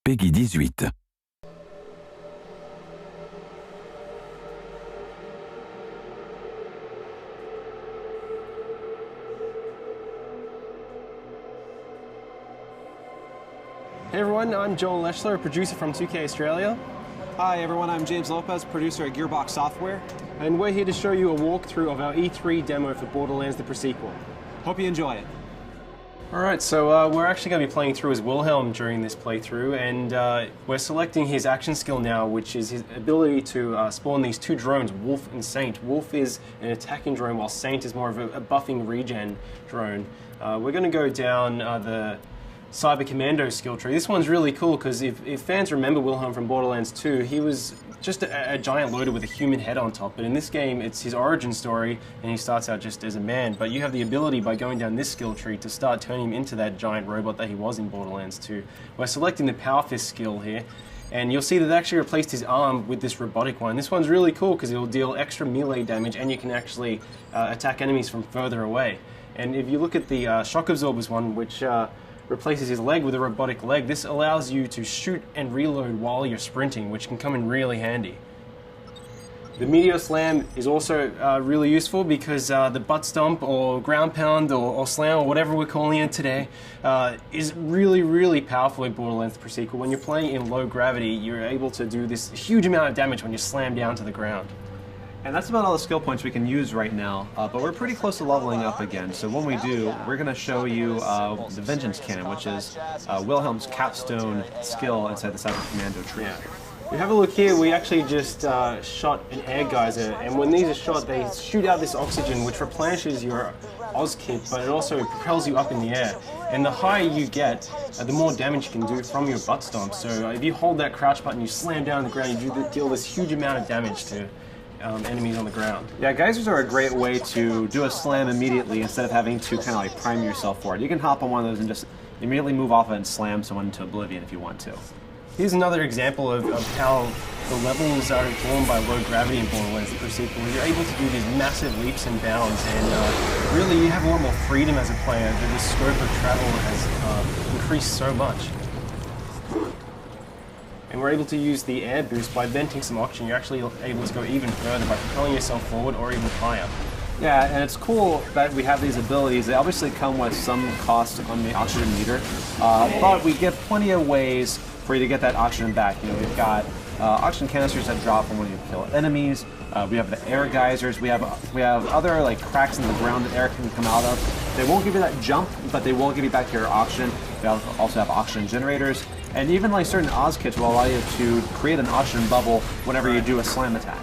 Peggy 18. Hey everyone, I'm Joel Leschler, a producer from 2K Australia. Hi everyone, I'm James Lopez, producer at Gearbox Software. And we're here to show you a walkthrough of our E3 demo for Borderlands The Pre-Sequel. Hope you enjoy it. Alright, so we're actually going to be playing through as Wilhelm during this playthrough, and we're selecting his action skill now, which is his ability to spawn these two drones, Wolf and Saint. Wolf is an attacking drone, while Saint is more of a buffing regen drone. We're going to go down the Cyber Commando skill tree. This one's really cool because if fans remember Wilhelm from Borderlands 2, he was just a giant loader with a human head on top, but in this game it's his origin story and he starts out just as a man, but you have the ability by going down this skill tree to start turning him into that giant robot that he was in Borderlands 2. We're selecting the Power Fist skill here, and you'll see that they actually replaced his arm with this robotic one. This one's really cool because it'll deal extra melee damage and you can actually attack enemies from further away. And if you look at the Shock Absorbers one, which replaces his leg with a robotic leg, this allows you to shoot and reload while you're sprinting, which can come in really handy. The Meteor Slam is also really useful because the butt stomp or ground pound or slam or whatever we're calling it today is really powerful in Borderlands The Pre-Sequel. When you're playing in low gravity, you're able to do this huge amount of damage when you slam down to the ground. And that's about all the skill points we can use right now, but we're pretty close to leveling up again. So when we do, we're going to show you the Vengeance Cannon, which is Wilhelm's capstone skill inside the Cyber Commando tree. Yeah. If you have a look here, we actually just shot an air geyser, and when these are shot, they shoot out this oxygen which replenishes your Oz kit, but it also propels you up in the air. And the higher you get, the more damage you can do from your butt stomp. So if you hold that crouch button, you slam down on the ground, you deal this huge amount of damage to enemies on the ground. Yeah, geysers are a great way to do a slam immediately instead of having to kind of like prime yourself for it. You can hop on one of those and just immediately move off it and slam someone into oblivion if you want to. Here's another example of how the levels are informed by low gravity in Borderlands The Pre-Sequel. You're able to do these massive leaps and bounds, and really you have a lot more freedom as a player. The scope of travel has increased so much. And we're able to use the air boost by venting some oxygen. You're actually able to go even further by propelling yourself forward or even higher. Yeah, and it's cool that we have these abilities. They obviously come with some cost on the oxygen meter, but we get plenty of ways for you to get that oxygen back. You know, we've got oxygen canisters that drop when you kill enemies. We have the air geysers. We have other like cracks in the ground that air can come out of. They won't give you that jump, but they will give you back your oxygen. We also have oxygen generators. And even like certain Oz kits will allow you to create an oxygen bubble whenever you do a slam attack.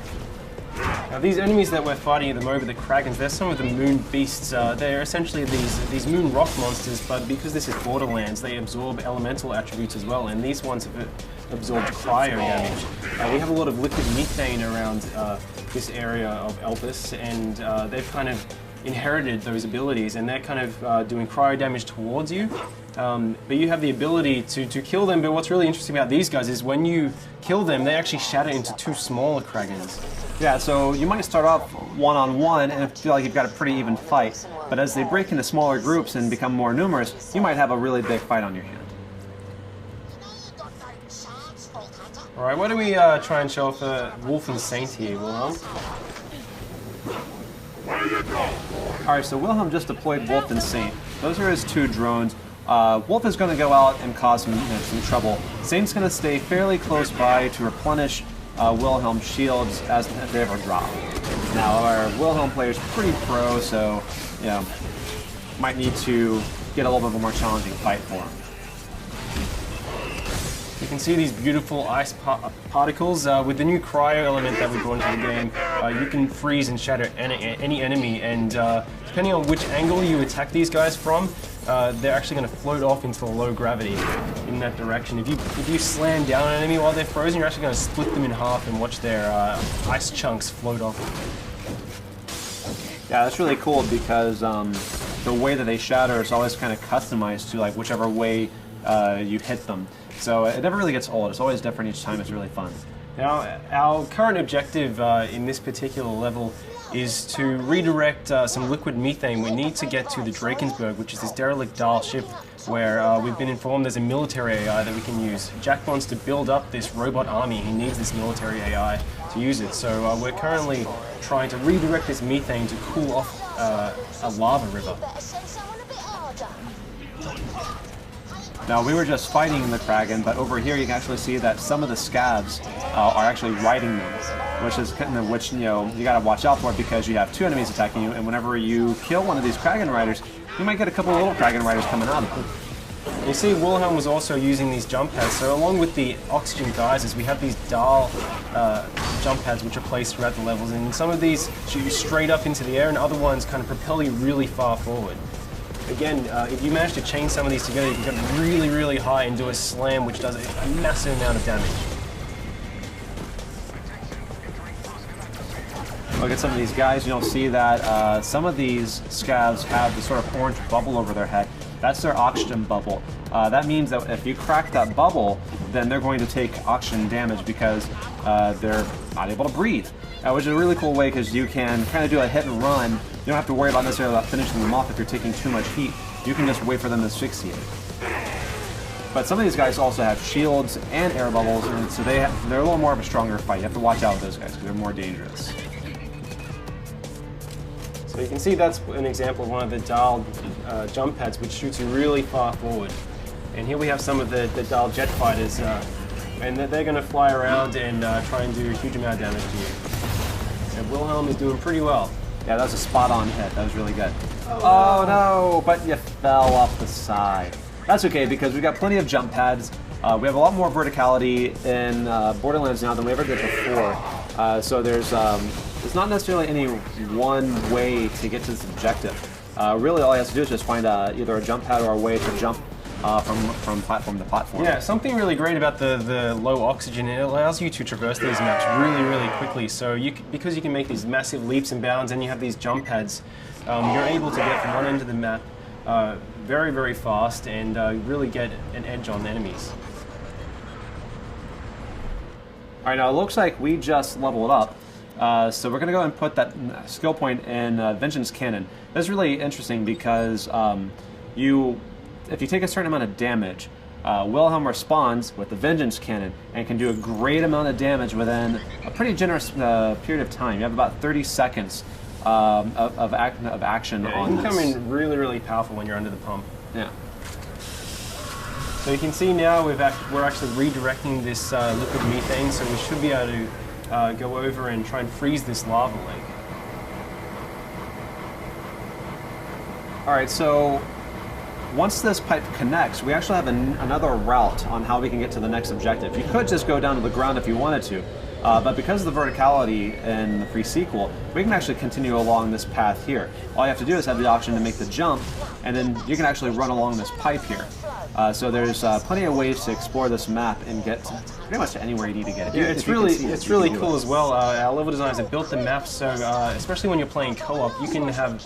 Now these enemies that we're fighting at the moment, the Kragans, they're some of the moon beasts. They're essentially these moon rock monsters, but because this is Borderlands, they absorb elemental attributes as well, and these ones have absorbed cryo damage. We have a lot of liquid methane around this area of Elpis, and they've kind of inherited those abilities, and they're kind of doing cryo damage towards you. But you have the ability to kill them, but what's really interesting about these guys is when you kill them, they actually shatter into two smaller Kragans. Yeah, so you might start off one-on-one and feel like you've got a pretty even fight, but as they break into smaller groups and become more numerous, you might have a really big fight on your hand. Alright, why don't we try and show off Wolf and Saint here, Wilhelm? Alright, so Wilhelm just deployed Wolf and Saint. Those are his two drones. Wolf is going to go out and cause some trouble. Saint's going to stay fairly close by to replenish Wilhelm's shields as if they ever drop. Now, our Wilhelm player is pretty pro, so you know, might need to get a little bit of a more challenging fight for him. You can see these beautiful ice particles. With the new cryo element that we brought into the game, you can freeze and shatter any enemy, and depending on which angle you attack these guys from, they're actually going to float off into low gravity in that direction. If you slam down an enemy while they're frozen, you're actually going to split them in half and watch their ice chunks float off. Yeah, that's really cool because the way that they shatter is always kind of customized to like whichever way you hit them. So it never really gets old. It's always different each time. It's really fun. Now, our current objective in this particular level is to redirect some liquid methane. We need to get to the Drakensberg, which is this derelict Dahl ship where we've been informed there's a military AI that we can use. Jack wants to build up this robot army. He needs this military AI to use it. So we're currently trying to redirect this methane to cool off a lava river. Now, we were just fighting the Kraken, but over here you can actually see that some of the scavs are actually riding them, which you know, you gotta watch out for because you have two enemies attacking you, and whenever you kill one of these Kraken riders, you might get a couple of little Kraken riders coming out of them. You see Wilhelm was also using these jump pads, so along with the oxygen geysers, we have these Dahl jump pads which are placed throughout the levels, and some of these shoot you straight up into the air, and other ones kind of propel you really far forward. Again, if you manage to chain some of these together, you can get really, really high and do a slam which does a massive amount of damage. Look at some of these guys, you'll see that some of these scavs have this sort of orange bubble over their head. That's their oxygen bubble. That means that if you crack that bubble, then they're going to take oxygen damage because they're not able to breathe. Which is a really cool way because you can kind of do a hit and run. You don't have to worry about necessarily about finishing them off if you're taking too much heat. You can just wait for them to asphyxiate. But some of these guys also have shields and air bubbles, and so they're a little more of a stronger fight. You have to watch out with those guys because they're more dangerous. So you can see that's an example of one of the Dahl jump pads which shoots you really far forward. And here we have some of the Dahl jet fighters, and they're going to fly around and try and do a huge amount of damage to you. So Wilhelm is doing pretty well. Yeah, that was a spot-on hit. That was really good. Oh no, but you fell off the side. That's okay because we've got plenty of jump pads. We have a lot more verticality in Borderlands now than we ever did before. So there's not necessarily any one way to get to this objective. Really, all you have to do is just find either a jump pad or a way to jump from platform to platform. Yeah, something really great about the low oxygen, it allows you to traverse these maps really, really quickly. So because you can make these massive leaps and bounds and you have these jump pads, you're able to get from one end of the map very, very fast and really get an edge on enemies. All right, now it looks like we just leveled up. So we're going to go and put that skill point in Vengeance Cannon. That's really interesting because if you take a certain amount of damage, Wilhelm responds with the Vengeance Cannon and can do a great amount of damage within a pretty generous period of time. You have about 30 seconds of action on this. It can come in really, really powerful when you're under the pump. Yeah. So you can see now we're actually redirecting this liquid methane, so we should be able to go over and try and freeze this lava lake. All right, so once this pipe connects, we actually have another route on how we can get to the next objective. You could just go down to the ground if you wanted to, but because of the verticality in the pre-sequel, we can actually continue along this path here. All you have to do is have the option to make the jump, and then you can actually run along this pipe here. So there's plenty of ways to explore this map and get pretty much to anywhere you need to get. Yeah, it's really cool as well. Our level designers have built the map so, especially when you're playing co-op, you can have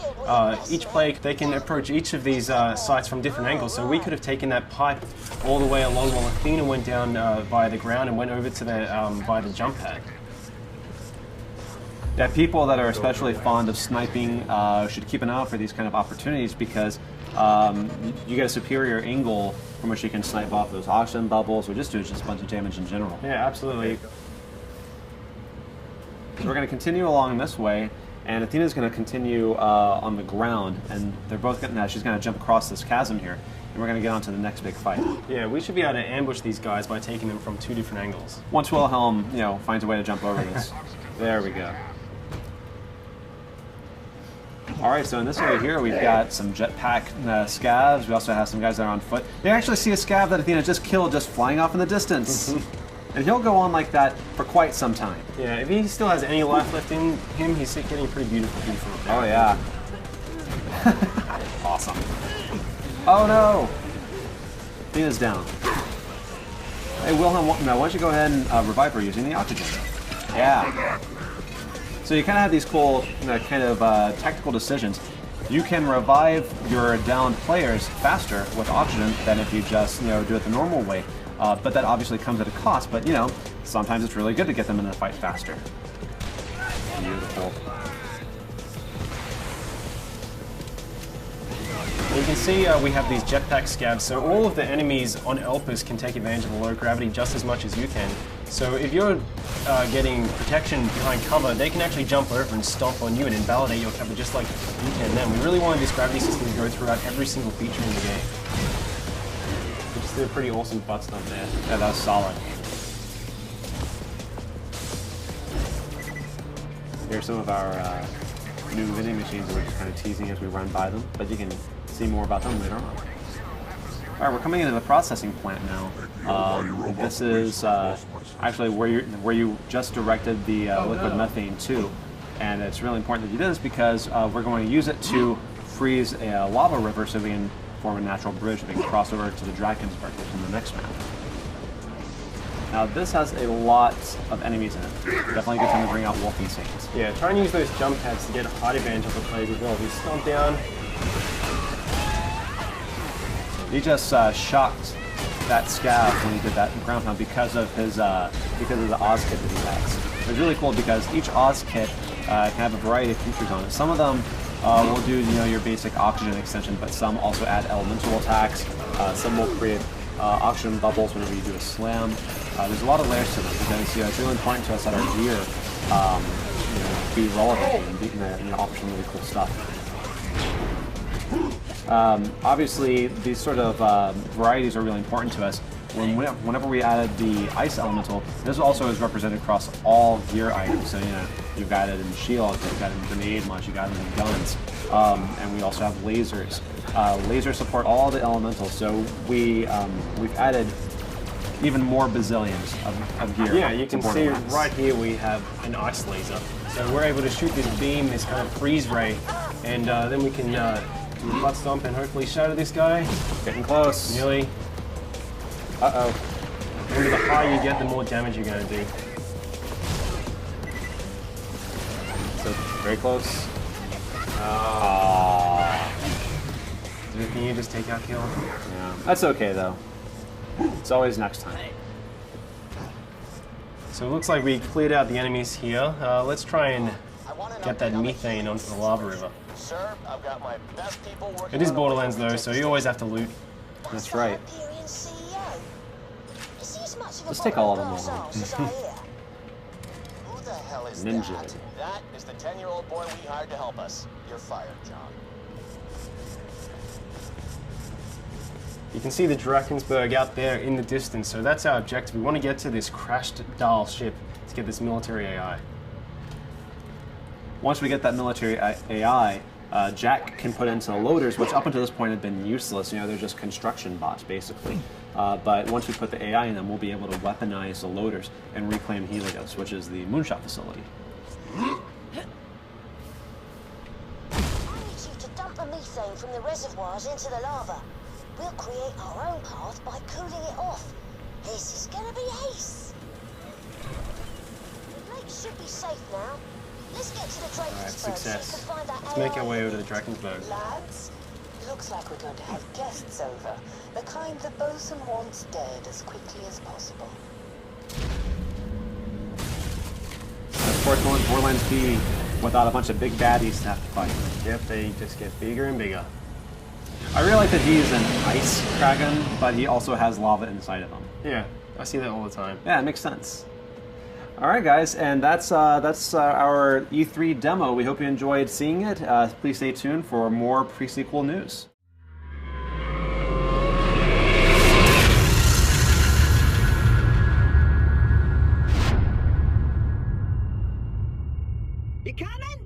each player, they can approach each of these sites from different angles. So we could have taken that pipe all the way along while Athena went down by the ground and went over to the by the jump pad. Yeah, people that are especially fond of sniping should keep an eye out for these kind of opportunities because you get a superior angle from which you can snipe off those oxygen bubbles or just do just a bunch of damage in general. Yeah, absolutely. So we're going to continue along this way, and Athena's going to continue on the ground, and they're both going to, she's going to jump across this chasm here, and we're going to get on to the next big fight. Yeah, we should be able to ambush these guys by taking them from 2 different angles. Once Wilhelm, finds a way to jump over this. There we go. All right, so in this area here, we've got some jetpack scavs. We also have some guys that are on foot. They actually see a scav that Athena just killed just flying off in the distance. And he'll go on like that for quite some time. Yeah, if he still has any life left in him, he's getting pretty beautiful. Oh, yeah. Awesome. Oh, no. Athena's down. Hey, Wilhelm, now why don't you go ahead and revive her using the oxygen? Yeah. So you kind of have these cool tactical decisions. You can revive your downed players faster with oxygen than if you just do it the normal way. But that obviously comes at a cost. But sometimes it's really good to get them in the fight faster. Beautiful. And you can see we have these jetpack scabs, so all of the enemies on Elpis can take advantage of the low gravity just as much as you can. So if you're getting protection behind cover, they can actually jump over and stomp on you and invalidate your cover just like you can them. We really wanted this gravity system to go throughout every single feature in the game. We just did a pretty awesome butt stomp there. Yeah, that was solid. Here's some of our new vending machines that we're just kind of teasing as we run by them, but you can see more about them later on. All right, we're coming into the processing plant now. This is actually where you just directed the liquid methane to, and it's really important that you do this because we're going to use it to freeze a lava river so we can form a natural bridge that we can cross over to the Drakensberg, which is in the next map. Now this has a lot of enemies in it. Definitely a good time to bring out Wolfie Saints. Yeah, try and use those jump pads to get a height advantage of the plays as well. If you stomp down. He just shocked that scab when he did that ground pound because of his because of the Oz kit that he has. It's really cool because each Oz kit can have a variety of features on it. Some of them will do your basic oxygen extension, but some also add elemental attacks. Some will create oxygen bubbles whenever you do a slam. There's a lot of layers to them because it's really important to us that our gear be relevant and offer some really cool stuff. Obviously, these sort of varieties are really important to us. Whenever we added the ice elemental, this also is represented across all gear items. So you've got it in shields, you've got it in grenade launch, you've got it in guns, and we also have lasers. Lasers support all the elementals, so we've added even more bazillions of gear. Yeah, you can see right here we have an ice laser. So we're able to shoot this beam, this kind of freeze ray, and then we can do a butt stomp and hopefully shatter this guy. Getting close. Nearly. Uh-oh. Remember, the higher you get, the more damage you're going to do. So, very close. Can you just take out kill? Yeah. That's okay, though. It's always next time. So it looks like we cleared out the enemies here. Let's try and get that methane onto the lava river. Sir, I've got my best people working. It is Borderlands though, so you always have to loot. That's right. Let's take all of them over. Who the hell is Ninja. that? That is the 10-year-old boy we hired to help us. You're fired, John. You can see the Drakensberg out there in the distance, so that's our objective. We want to get to this crashed Dahl ship to get this military AI. Once we get that military AI, Jack can put into the loaders, which up until this point have been useless. They're just construction bots, basically. But once we put the AI in them, we'll be able to weaponize the loaders and reclaim Helios, which is the moonshot facility. I need you to dump the methane from the reservoirs into the lava. We'll create our own path by cooling it off. This is gonna be ace. The lake should be safe now. Let's get to the Drakensberg. Alright, success. So you can find that Let's make our way AI. over to the Drakensberg. Lads, looks like we're going to have guests over. The kind the bosun wants dead as quickly as possible. Of course, what would Borderlands be without a bunch of big baddies to have to fight? Yep, they just get bigger and bigger. I really like that he's an ice dragon, but he also has lava inside of him. Yeah, I see that all the time. Yeah, it makes sense. All right, guys, and that's our E3 demo. We hope you enjoyed seeing it. Please stay tuned for more pre-sequel news. You coming?